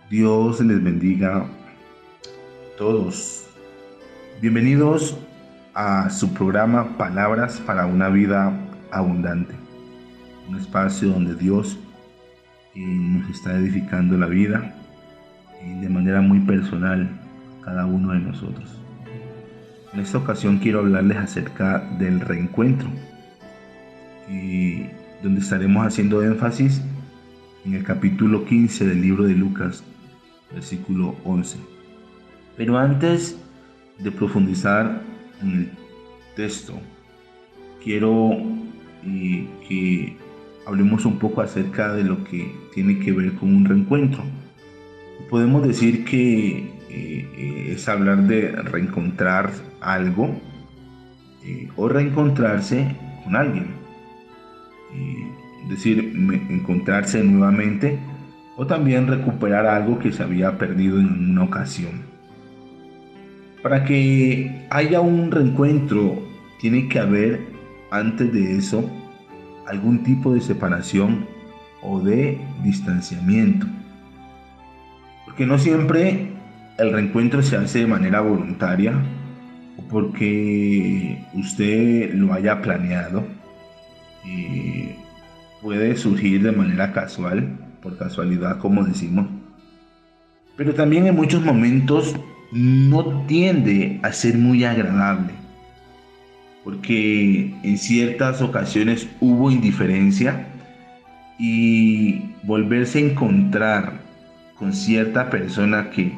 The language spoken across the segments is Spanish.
Dios les bendiga a todos. Bienvenidos a su programa Palabras para una vida abundante. Un espacio donde Dios nos está edificando la vida de manera muy personal a cada uno de nosotros. En esta ocasión quiero hablarles acerca del reencuentro, donde estaremos haciendo énfasis en el capítulo 15 del libro de Lucas, versículo 11. Pero antes de profundizar en el texto, quiero que hablemos un poco acerca de lo que tiene que ver con un reencuentro. Podemos decir que es hablar de reencontrar algo o reencontrarse con alguien. Es decir, encontrarse nuevamente o también recuperar algo que se había perdido en una ocasión. Para que haya un reencuentro, tiene que haber antes de eso algún tipo de separación o de distanciamiento. Porque no siempre el reencuentro se hace de manera voluntaria o porque usted lo haya planeado. Puede surgir de manera casual, por casualidad, como decimos. Pero también en muchos momentos no tiende a ser muy agradable, porque en ciertas ocasiones hubo indiferencia y volverse a encontrar con cierta persona que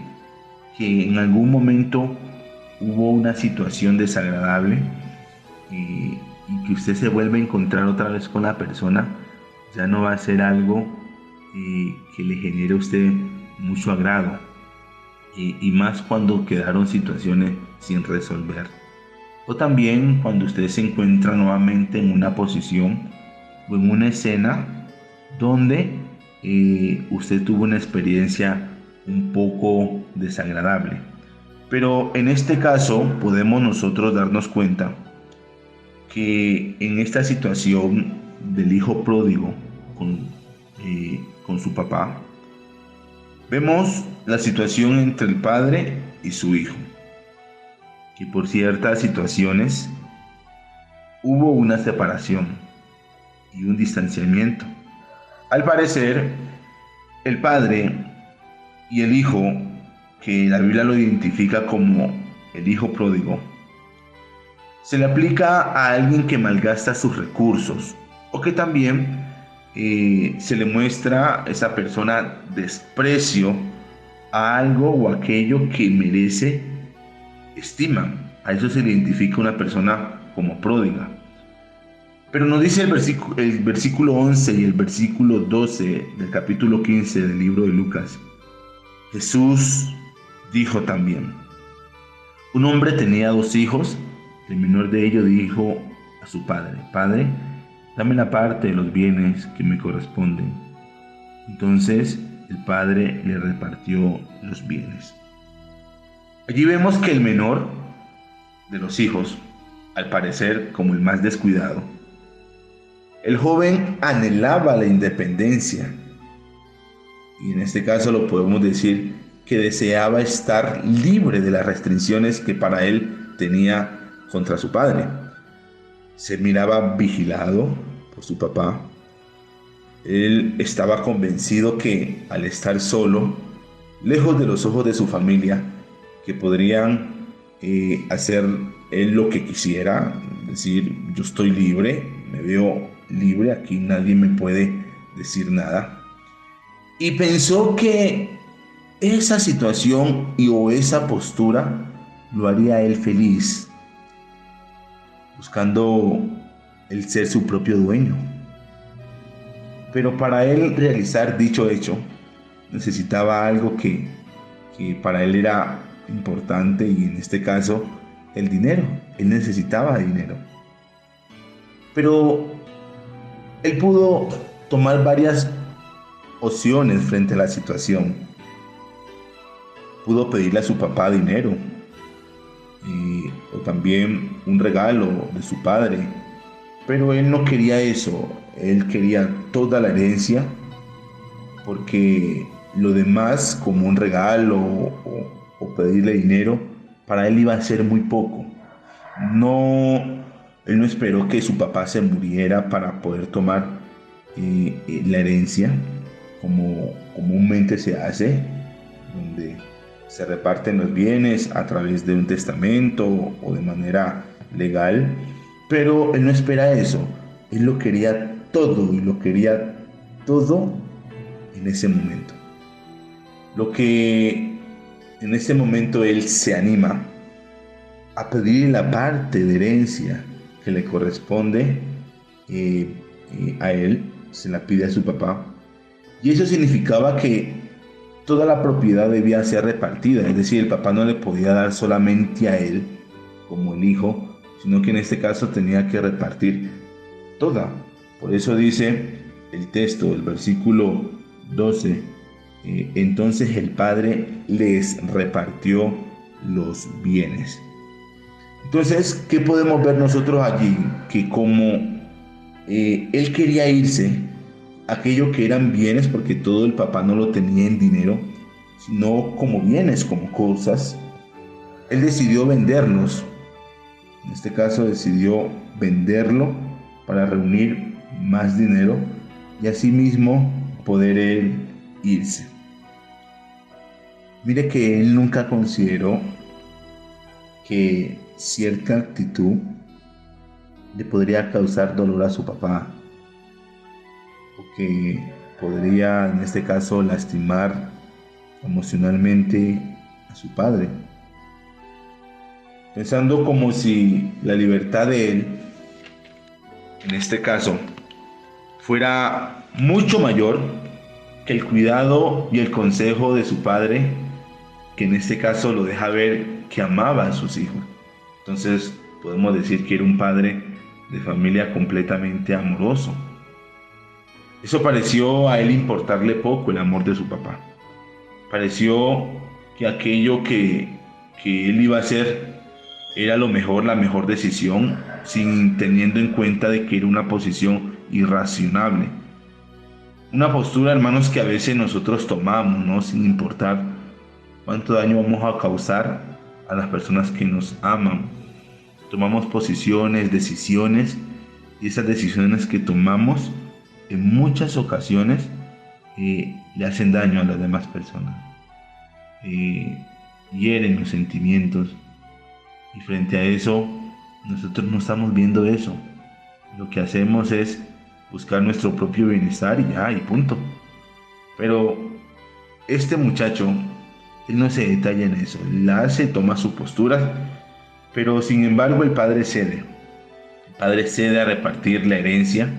en algún momento hubo una situación desagradable y que usted se vuelve a encontrar otra vez con la persona, ya no va a ser algo que le genere a usted mucho agrado. Y más cuando quedaron situaciones sin resolver. O también cuando usted se encuentra nuevamente en una posición o en una escena donde usted tuvo una experiencia un poco desagradable. Pero en este caso podemos nosotros darnos cuenta que en esta situación del hijo pródigo con su papá, vemos la situación entre el padre y su hijo, que por ciertas situaciones hubo una separación y un distanciamiento. Al parecer, el padre y el hijo, que la Biblia lo identifica como el hijo pródigo, se le aplica a alguien que malgasta sus recursos o que también se le muestra a esa persona desprecio a algo o aquello que merece estima. A eso se le identifica una persona como pródiga. Pero nos dice el versículo 11 y el versículo 12 del capítulo 15 del libro de Lucas. Jesús dijo también: un hombre tenía 2 hijos. El menor de ellos dijo a su padre: Padre, dame la parte de los bienes que me corresponden. Entonces el padre le repartió los bienes. Allí vemos que el menor de los hijos, al parecer como el más descuidado, el joven anhelaba la independencia, y en este caso lo podemos decir que deseaba estar libre de las restricciones que para él tenía contra su padre. Se miraba vigilado por su papá. Él estaba convencido que al estar solo, lejos de los ojos de su familia, que podrían hacer él lo que quisiera, decir: yo estoy libre, me veo libre, aquí nadie me puede decir nada. Y pensó que esa situación o esa postura lo haría a él feliz, buscando el ser su propio dueño. Pero para él realizar dicho hecho, necesitaba algo que para él era importante, y en este caso el dinero. Él necesitaba dinero. Pero él pudo tomar varias opciones frente a la situación. Pudo pedirle a su papá dinero o también un regalo de su padre, pero él no quería eso. Él quería toda la herencia porque lo demás, como un regalo o pedirle dinero, para él iba a ser muy poco. No, él no esperó que su papá se muriera para poder tomar la herencia, como comúnmente se hace, donde se reparten los bienes a través de un testamento o de manera legal, pero él no espera eso. Él lo quería todo y lo quería todo en ese momento. Lo que en ese momento él se anima a pedir la parte de herencia que le corresponde a él, se la pide a su papá. Y eso significaba que toda la propiedad debía ser repartida, es decir, el papá no le podía dar solamente a él como el hijo, sino que en este caso tenía que repartir toda. Por eso dice el texto, el versículo 12, entonces el padre les repartió los bienes. Entonces, ¿qué podemos ver nosotros allí? Que como él quería irse, aquello que eran bienes, porque todo el papá no lo tenía en dinero, sino como bienes, como cosas, él decidió venderlos. En este caso decidió venderlo para reunir más dinero y asimismo poder él irse. Mire que él nunca consideró que cierta actitud le podría causar dolor a su papá o que podría en este caso lastimar emocionalmente a su padre, pensando como si la libertad de él, en este caso, fuera mucho mayor que el cuidado y el consejo de su padre, que en este caso lo deja ver que amaba a sus hijos. Entonces podemos decir que era un padre de familia completamente amoroso. Eso pareció a él importarle poco el amor de su papá. Pareció que aquello que él iba a hacer era lo mejor, la mejor decisión, sin teniendo en cuenta de que era una posición irracionable. Una postura, hermanos, que a veces nosotros tomamos, ¿no? Sin importar cuánto daño vamos a causar a las personas que nos aman. Tomamos posiciones, decisiones, y esas decisiones que tomamos en muchas ocasiones le hacen daño a las demás personas. Hieren los sentimientos, y frente a eso nosotros no estamos viendo eso. Lo que hacemos es buscar nuestro propio bienestar y ya, y punto. Pero este muchacho, él no se detalla en eso, él hace, toma su postura, pero sin embargo el padre cede. El padre cede a repartir la herencia.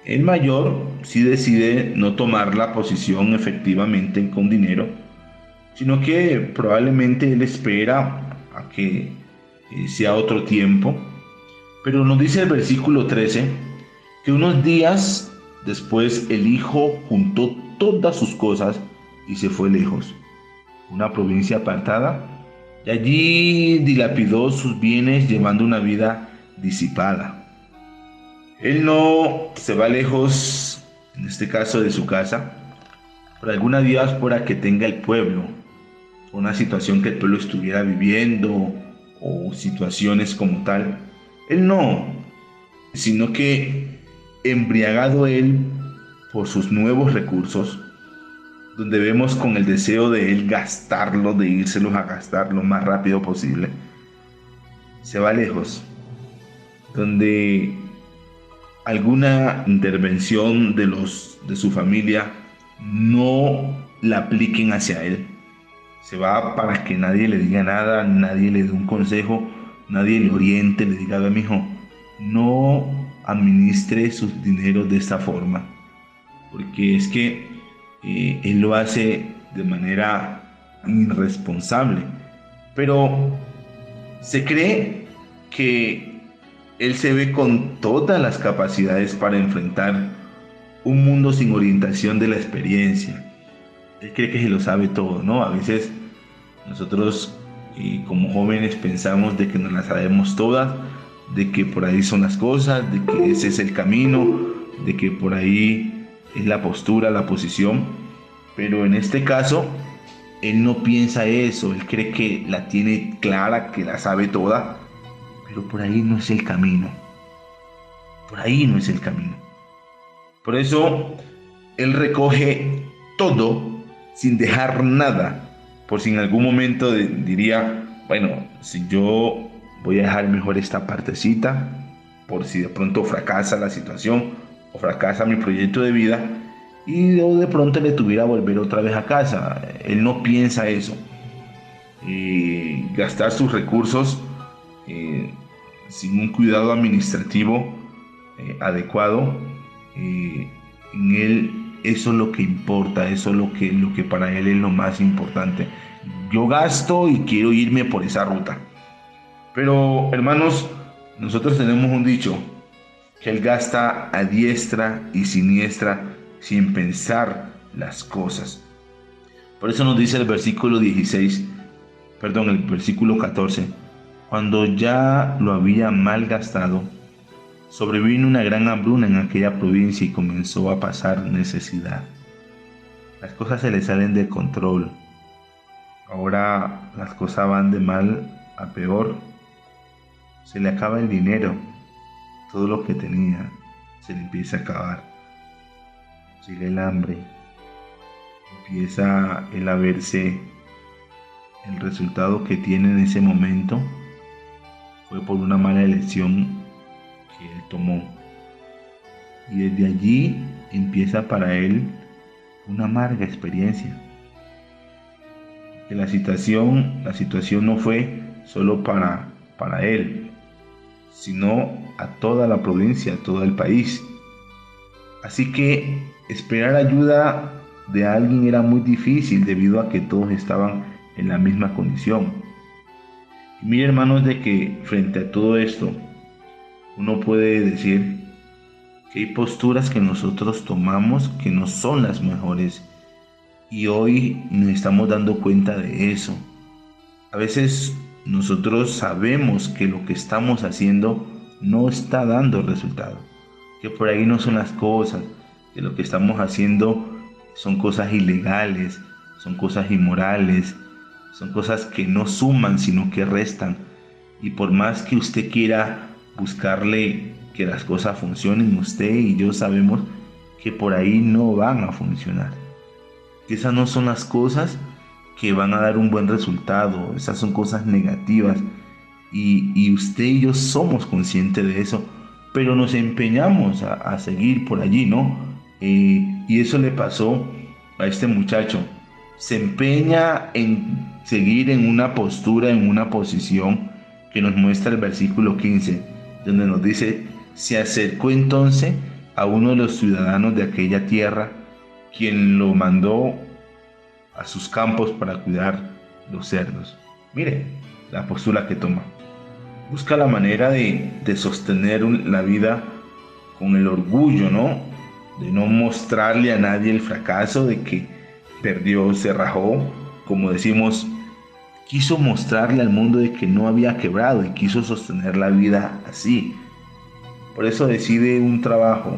El mayor sí decide no tomar la posición efectivamente con dinero, sino que probablemente él espera a que sea otro tiempo. Pero nos dice el versículo 13 que unos días después el hijo juntó todas sus cosas y se fue lejos, una provincia apartada, y allí dilapidó sus bienes llevando una vida disipada. Él no se va lejos, en este caso de su casa, por alguna diáspora que tenga el pueblo, una situación que el pueblo estuviera viviendo o situaciones como tal. Él no, sino que embriagado él por sus nuevos recursos, donde vemos con el deseo de él gastarlo, de írselos a gastar lo más rápido posible, se va lejos, donde alguna intervención de su familia no la apliquen hacia él. Se va para que nadie le diga nada, nadie le dé un consejo, nadie le oriente, le diga: mi hijo, no administre sus dineros de esta forma, porque es que él lo hace de manera irresponsable. Pero se cree que él se ve con todas las capacidades para enfrentar un mundo sin orientación de la experiencia. Él cree que se lo sabe todo, ¿no? A veces nosotros como jóvenes pensamos de que nos las sabemos todas, de que por ahí son las cosas, de que ese es el camino, de que por ahí es la postura, la posición. Pero en este caso, él no piensa eso, él cree que la tiene clara, que la sabe toda, pero por ahí no es el camino, por ahí no es el camino. Por eso, él recoge todo sin dejar nada, por si en algún momento diría, bueno, si yo voy a dejar mejor esta partecita, por si de pronto fracasa la situación o fracasa mi proyecto de vida y yo de pronto le tuviera que volver otra vez a casa. Él no piensa eso. Gastar sus recursos eh, sin un cuidado administrativo adecuado, en él eso es lo que importa, eso es lo que para él es lo más importante. Yo gasto y quiero irme por esa ruta. Pero hermanos, nosotros tenemos un dicho, que él gasta a diestra y siniestra sin pensar las cosas. Por eso nos dice el versículo 16, perdón, el versículo 14, cuando ya lo había malgastado, sobrevino una gran hambruna en aquella provincia y comenzó a pasar necesidad. Las cosas se le salen de control. Ahora las cosas van de mal a peor. Se le acaba el dinero. Todo lo que tenía se le empieza a acabar. Sigue el hambre. Empieza él a verse el resultado que tiene en ese momento. Fue por una mala elección que él tomó. Y desde allí empieza para él una amarga experiencia. Que la situación no fue solo para él, sino a toda la provincia, a todo el país. Así que esperar ayuda de alguien era muy difícil debido a que todos estaban en la misma condición. Y mire, hermanos, de que frente a todo esto, uno puede decir que hay posturas que nosotros tomamos que no son las mejores y hoy nos estamos dando cuenta de eso. A veces nosotros sabemos que lo que estamos haciendo no está dando resultado, que por ahí no son las cosas, que lo que estamos haciendo son cosas ilegales, son cosas inmorales, son cosas que no suman sino que restan. Y por más que usted quiera buscarle que las cosas funcionen, usted y yo sabemos que por ahí no van a funcionar. Que esas no son las cosas que van a dar un buen resultado, esas son cosas negativas y usted y yo somos conscientes de eso, pero nos empeñamos a seguir por allí, ¿no? Y eso le pasó a este muchacho. Se empeña en seguir en una postura, en una posición que nos muestra el versículo 15, donde nos dice, se acercó entonces a uno de los ciudadanos de aquella tierra, quien lo mandó a sus campos para cuidar los cerdos. Mire la postura que toma. Busca la manera de sostener la vida con el orgullo, ¿no? De no mostrarle a nadie el fracaso, de que perdió, se rajó, como decimos, quiso mostrarle al mundo de que no había quebrado y quiso sostener la vida así. Por eso decide un trabajo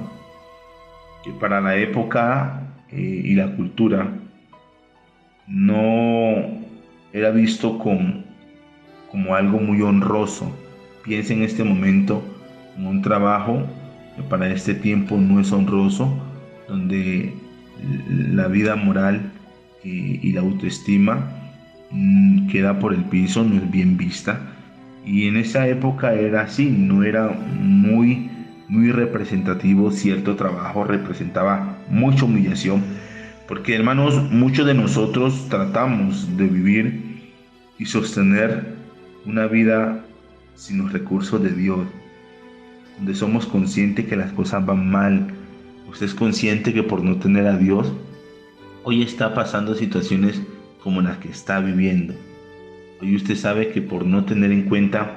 que para la época y la cultura no era visto como algo muy honroso. Piensa en este momento en un trabajo que para este tiempo no es honroso, donde la vida moral y la autoestima queda por el piso, no es bien vista. Y en esa época era así, no era muy representativo. Cierto trabajo representaba mucha humillación, porque hermanos, muchos de nosotros tratamos de vivir y sostener una vida sin los recursos de Dios, donde somos conscientes que las cosas van mal. Usted es consciente que por no tener a Dios, hoy está pasando situaciones como las que está viviendo. Hoy usted sabe que por no tener en cuenta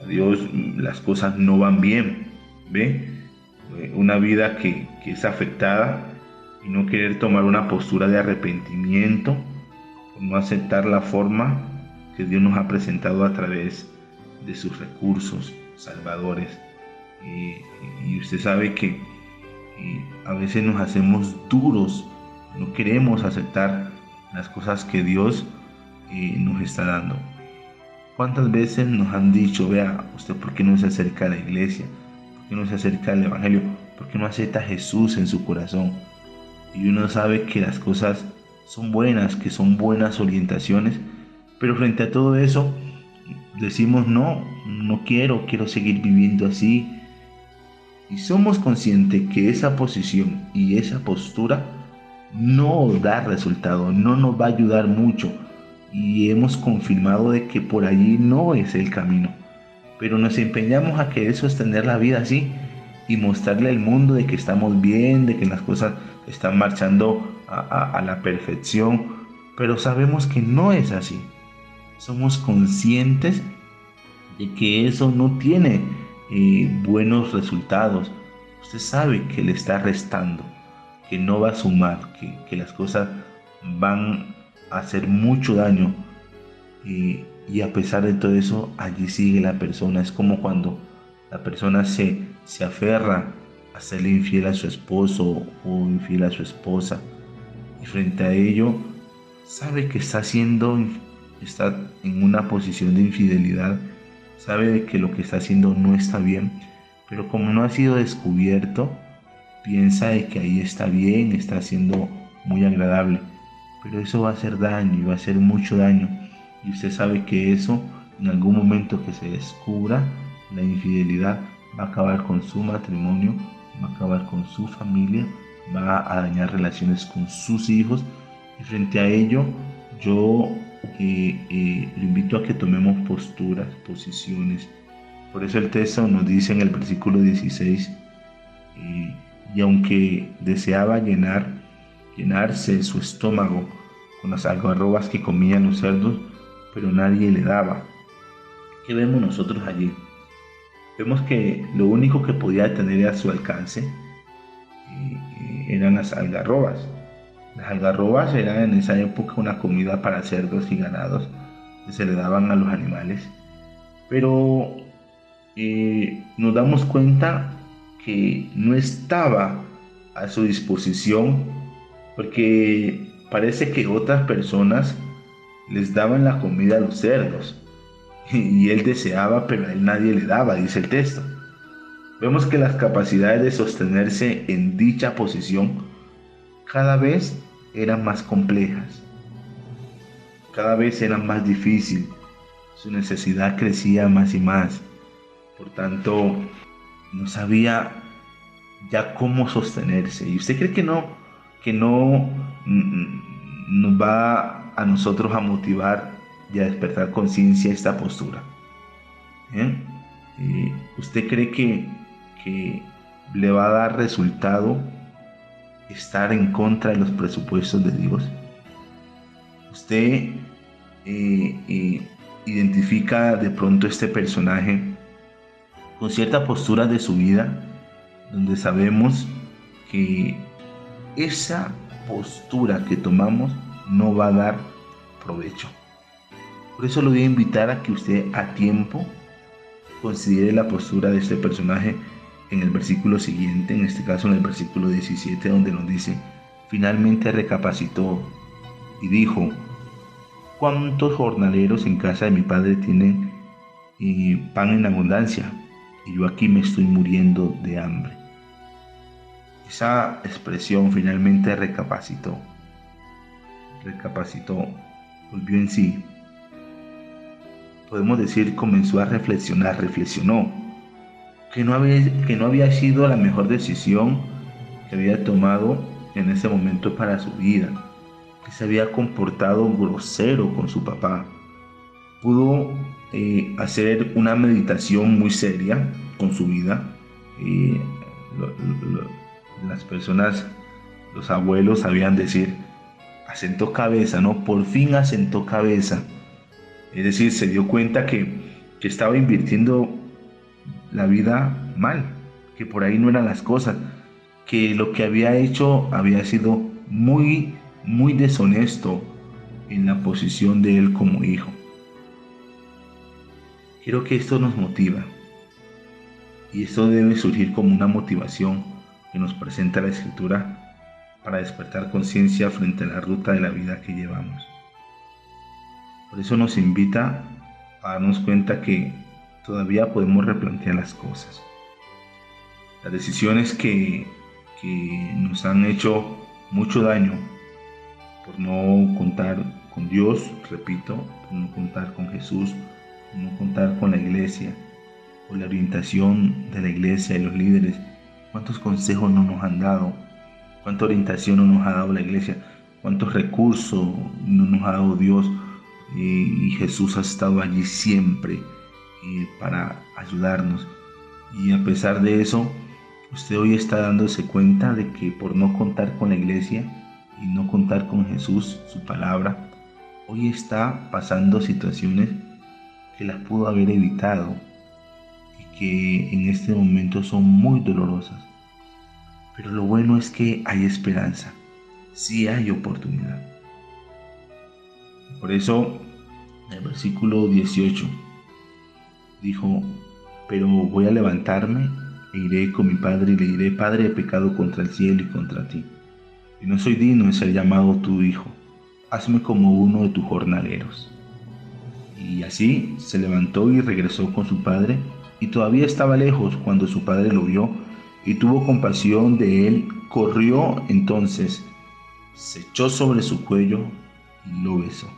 a Dios, las cosas no van bien. ¿Ve? Una vida que es afectada y no querer tomar una postura de arrepentimiento, no aceptar la forma que Dios nos ha presentado a través de sus recursos salvadores. Y usted sabe que a veces nos hacemos duros no queremos aceptar las cosas que Dios nos está dando. ¿Cuántas veces nos han dicho, vea, usted por qué no se acerca a la iglesia? ¿Por qué no se acerca al Evangelio? ¿Por qué no acepta a Jesús en su corazón? Y uno sabe que las cosas son buenas, que son buenas orientaciones, pero frente a todo eso decimos, no, no quiero seguir viviendo así. Y somos conscientes que esa posición y esa postura no da resultado, no nos va a ayudar mucho. Y hemos confirmado de que por allí no es el camino. Pero nos empeñamos a querer sostener la vida así y mostrarle al mundo de que estamos bien, de que las cosas están marchando a la perfección. Pero sabemos que no es así. Somos conscientes de que eso no tiene buenos resultados. Usted sabe que le está restando, que no va a sumar, que las cosas van a hacer mucho daño. Y a pesar de todo eso, allí sigue la persona. Es como cuando la persona se aferra a serle infiel a su esposo o infiel a su esposa. Y frente a ello, sabe que está en una posición de infidelidad, sabe de que lo que está haciendo no está bien, pero como no ha sido descubierto, piensa de que ahí está bien, está siendo muy agradable, pero eso va a hacer daño y va a hacer mucho daño. Y usted sabe que eso, en algún momento que se descubra, la infidelidad va a acabar con su matrimonio, va a acabar con su familia, va a dañar relaciones con sus hijos. Y frente a ello, yo le invito a que tomemos posturas, posiciones. Por eso el texto nos dice en el versículo 16, y aunque deseaba llenarse su estómago con las algarrobas que comían los cerdos, pero nadie le daba. ¿Qué vemos nosotros allí? Vemos que lo único que podía tener a su alcance eran las algarrobas. Las algarrobas eran en esa época una comida para cerdos y ganados que se le daban a los animales. Pero nos damos cuenta que no estaba a su disposición porque parece que otras personas les daban la comida a los cerdos y él deseaba, pero a él nadie le daba, dice el texto. Vemos que las capacidades de sostenerse en dicha posición cada vez eran más complejas, cada vez eran más difíciles, su necesidad crecía más y más. Por tanto, no sabía ya cómo sostenerse. ¿Y usted cree que no nos va a nosotros a motivar y a despertar conciencia esta postura? ¿Eh? ¿Usted cree que le va a dar resultado estar en contra de los presupuestos de Dios? ¿Usted identifica de pronto este personaje con cierta postura de su vida donde sabemos que esa postura que tomamos no va a dar provecho? Por eso lo voy a invitar a que usted a tiempo considere la postura de este personaje en el versículo siguiente, en este caso en el versículo 17, donde nos dice: finalmente recapacitó y dijo, ¿cuántos jornaleros en casa de mi padre tienen pan en abundancia? Y yo aquí me estoy muriendo de hambre. Esa expresión finalmente recapacitó, volvió en sí. Podemos decir, comenzó a reflexionar, reflexionó, que no había sido la mejor decisión que había tomado en ese momento para su vida, que se había comportado grosero con su papá. Pudo hacer una meditación muy seria con su vida. Eh, las personas, los abuelos sabían decir, asentó cabeza, ¿no? Por fin asentó cabeza. Es decir, se dio cuenta que estaba invirtiendo la vida mal, que por ahí no eran las cosas, que lo que había hecho había sido muy, muy deshonesto en la posición de él como hijo. Quiero que esto nos motiva, y esto debe surgir como una motivación que nos presenta la Escritura para despertar conciencia frente a la ruta de la vida que llevamos. Por eso nos invita a darnos cuenta que todavía podemos replantear las cosas. Las decisiones que nos han hecho mucho daño por no contar con Dios, repito, por no contar con Jesús, por no contar con la iglesia, por la orientación de la iglesia y los líderes. ¿Cuántos consejos no nos han dado? ¿Cuánta orientación no nos ha dado la iglesia? ¿Cuántos recursos no nos ha dado Dios? Y Jesús ha estado allí siempre para ayudarnos. Y a pesar de eso, usted hoy está dándose cuenta de que por no contar con la iglesia y no contar con Jesús, su palabra, hoy está pasando situaciones que las pudo haber evitado y que en este momento son muy dolorosas. Pero lo bueno es que hay esperanza, sí hay oportunidad. Por eso, en el versículo 18 dijo: pero voy a levantarme e iré con mi padre y le diré: Padre, he pecado contra el cielo y contra ti, y no soy digno de ser llamado tu hijo. Hazme como uno de tus jornaleros. Y así se levantó y regresó con su padre, y todavía estaba lejos cuando su padre lo vio y tuvo compasión de él. Corrió entonces, se echó sobre su cuello y lo besó.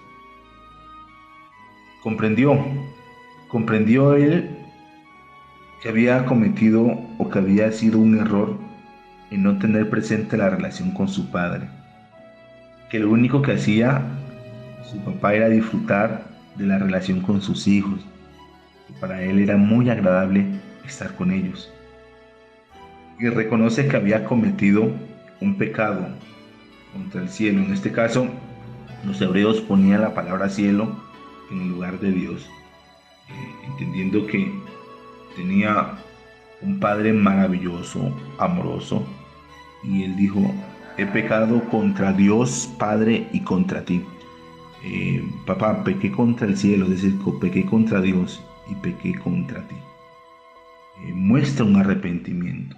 Comprendió él que había cometido o que había sido un error en no tener presente la relación con su padre, que lo único que hacía su papá era disfrutar de la relación con sus hijos, y para él era muy agradable estar con ellos. Y reconoce que había cometido un pecado contra el cielo. En este caso, los hebreos ponían la palabra cielo en el lugar de Dios, entendiendo que tenía un padre maravilloso, amoroso, y él dijo: he pecado contra Dios Padre y contra ti. Papá, pequé contra el cielo, es decir, pequé contra Dios y pequé contra ti. Muestra un arrepentimiento.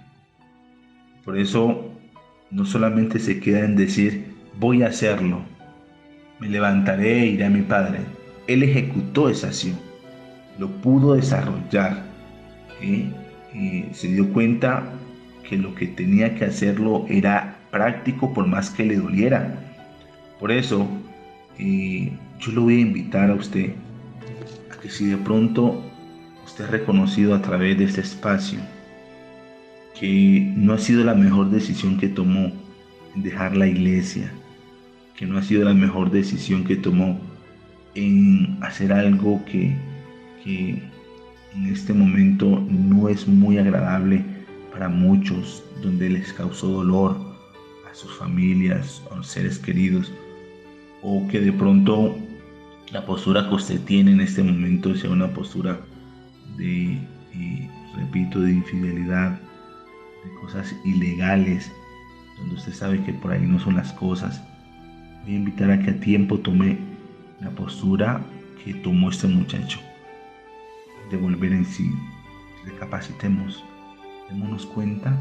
Por eso no solamente se queda en decir: voy a hacerlo, me levantaré e iré a mi padre. Él ejecutó esa acción, lo pudo desarrollar. Se dio cuenta que lo que tenía que hacerlo era práctico, por más que le doliera. Por eso yo lo voy a invitar a usted a que, si de pronto usted ha reconocido a través de este espacio que no ha sido la mejor decisión que tomó en dejar la iglesia, que no ha sido la mejor decisión que tomó en hacer algo que en este momento no es muy agradable para muchos, donde les causó dolor a sus familias, a los seres queridos, o que de pronto la postura que usted tiene en este momento sea una postura de, repito, de infidelidad, de cosas ilegales, donde usted sabe que por ahí no son las cosas. Voy a invitar a que a tiempo tome la postura que tomó este muchacho, de volver en sí. Recapacitemos, démonos cuenta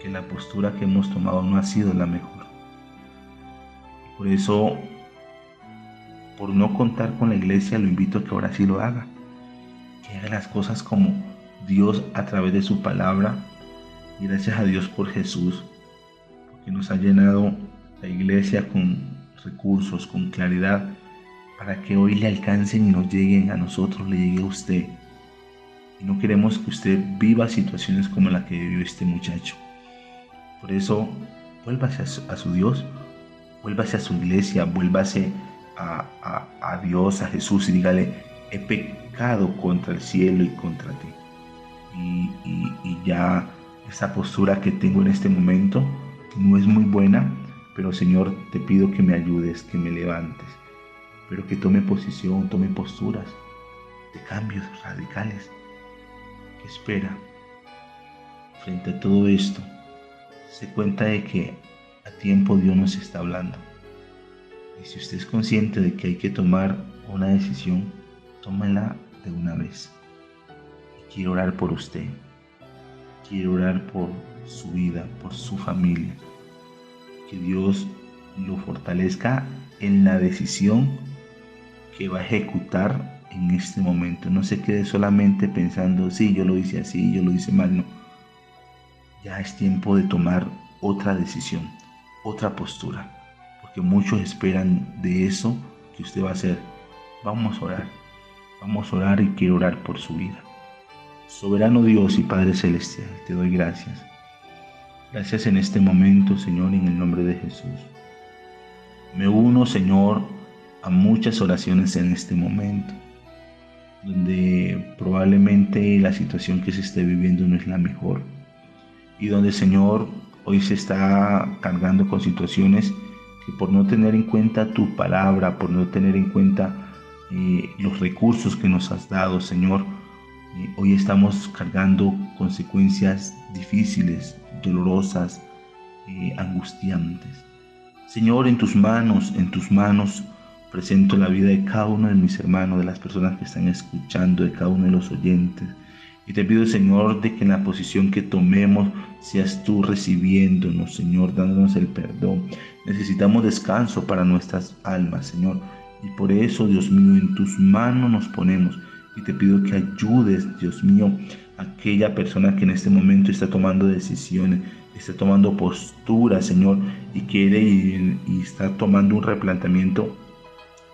que la postura que hemos tomado no ha sido la mejor. Por eso, por no contar con la iglesia, lo invito a que ahora sí lo haga, que haga las cosas como Dios a través de su palabra. Y gracias a Dios por Jesús, porque nos ha llenado la iglesia con recursos, con claridad, para que hoy le alcancen y nos lleguen a nosotros, le llegue a usted. Y no queremos que usted viva situaciones como la que vivió este muchacho. Por eso, vuélvase a su Dios, vuélvase a su iglesia, vuélvase a Dios, a Jesús, y dígale: he pecado contra el cielo y contra ti. Y ya esa postura que tengo en este momento no es muy buena, pero Señor, te pido que me ayudes, que me levantes, pero que tome posición, tome posturas de cambios radicales. ¿Qué espera? Frente a todo esto, se cuenta de que a tiempo Dios nos está hablando. Y si usted es consciente de que hay que tomar una decisión, tómela de una vez. Y quiero orar por usted. Quiero orar por su vida, por su familia. que Dios lo fortalezca en la decisión que va a ejecutar en este momento. No se quede solamente pensando, sí, yo lo hice así, yo lo hice mal, no. Ya es tiempo de tomar otra decisión, otra postura, porque muchos esperan de eso que usted va a hacer. Vamos a orar y quiero orar por su vida. Soberano Dios y Padre Celestial, te doy gracias. Gracias en este momento, Señor, en el nombre de Jesús. Me uno, Señor, a muchas oraciones en este momento, donde probablemente la situación que se esté viviendo no es la mejor, y donde, Señor, hoy se está cargando con situaciones que por no tener en cuenta tu palabra, por no tener en cuenta los recursos que nos has dado, Señor, hoy estamos cargando consecuencias difíciles, dolorosas, angustiantes. Señor, en tus manos presento la vida de cada uno de mis hermanos, de las personas que están escuchando, de cada uno de los oyentes. Y te pido, Señor, de que en la posición que tomemos seas tú recibiéndonos, Señor, dándonos el perdón. Necesitamos descanso para nuestras almas, Señor. Y por eso, Dios mío, en tus manos nos ponemos. Y te pido que ayudes, Dios mío, a aquella persona que en este momento está tomando decisiones, está tomando postura, Señor, y quiere y está tomando un replanteamiento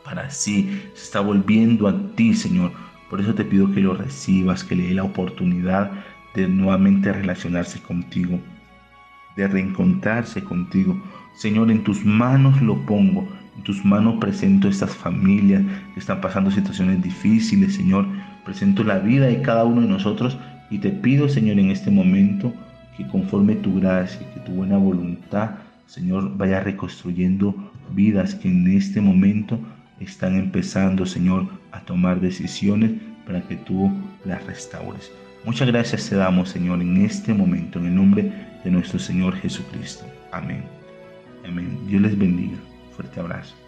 para sí, se está volviendo a ti, Señor. Por eso te pido que lo recibas, que le dé la oportunidad de nuevamente relacionarse contigo, de reencontrarse contigo. Señor, en tus manos lo pongo, en tus manos presento estas familias que están pasando situaciones difíciles, Señor. Presento la vida de cada uno de nosotros y te pido, Señor, en este momento que conforme tu gracia, que tu buena voluntad, Señor, vaya reconstruyendo vidas que en este momento están empezando, Señor, a tomar decisiones para que tú las restaures. Muchas gracias te damos, Señor, en este momento, en el nombre de nuestro Señor Jesucristo. Amén. Amén. Dios les bendiga. Fuerte abrazo.